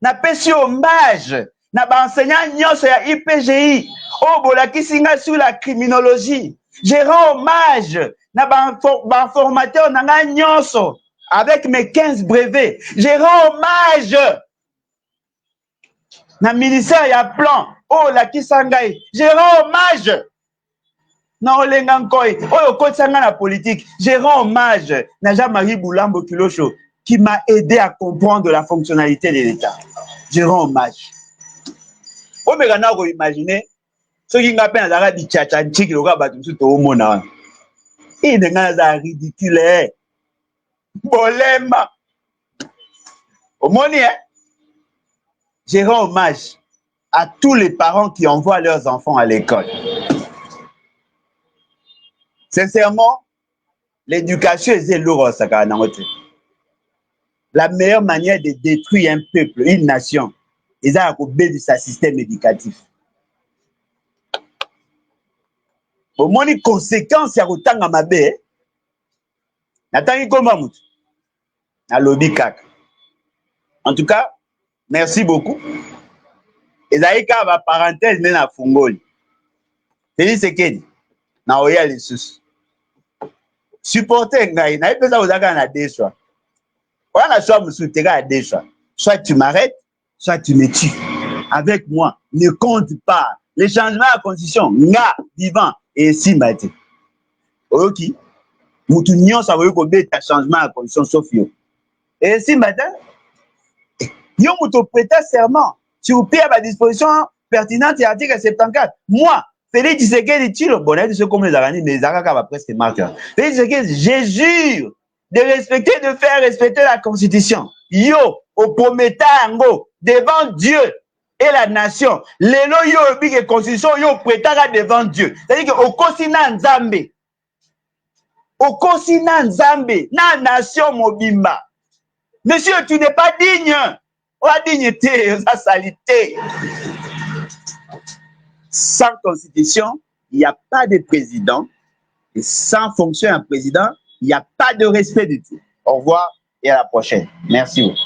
Na pesi hommage na ba enseignant nyonso ya IPGI. Oh, bolakisi nga sur la criminologie. Je rends hommage na ba formateur na nga nyonso avec mes 15 brevets. Je rends hommage na ministère ya plan. Oh, lakisa ngai. Je rends hommage na olenga nkoi. Oh, okotanga na politique. Je rends hommage na Jean-Marie Boulambo Kilosho qui m'a aidé à comprendre la fonctionnalité de l'État. Je rends hommage. Oh, mais quand on imagine, ceux qui n'ont pas la tchatchanchi qui aura battu tout au monde. Il n'est pas ridicule. Bolema. Au monde, je rends hommage à tous les parents qui envoient leurs enfants à l'école. Sincèrement, l'éducation est lourde. La meilleure manière de détruire un peuple, une nation, c'est à couper de sa système éducatif. Au moins, les conséquences, il y a autant à ma baie. N'attendez comment moutou. À lobby kak. En tout cas, merci beaucoup. Et ça y est, ma parenthèse, n'est na fungoli. Félix Sekedi, na oya les sous. Supporter ngai, na epesa ozaka na deux choix. On a choix moussou, t'es à deux choix. Soit tu m'arrêtes, soit tu me tues. Avec moi, ne compte pas. Les changements à constitution, nga, vivant, et si maté. Ok. Moutou nyon, ça veut dire que changement à constitution sauf yo. Et si matin, yo moutou prêta serment. Tu vous payes à ma disposition pertinente et article 74. Moi, Félix Tshisekedi Tshilo, bon, c'est comme les Aranis, mais les Araka va presque marquer. Félix Tshisekedi, je jure de respecter, de faire respecter la constitution. Yo, au prometango, devant Dieu et la nation. Lelo yo, la constitution, yo, prêtera devant Dieu. C'est-à-dire qu'au Kosina Nzambe, au Kosina Nzambe, na nation mobimba. Monsieur, tu n'es pas digne. La dignité, sa salité. Sans constitution, il n'y a pas de président. Et sans fonction un président, il n'y a pas de respect du tout. Au revoir et à la prochaine. Merci beaucoup.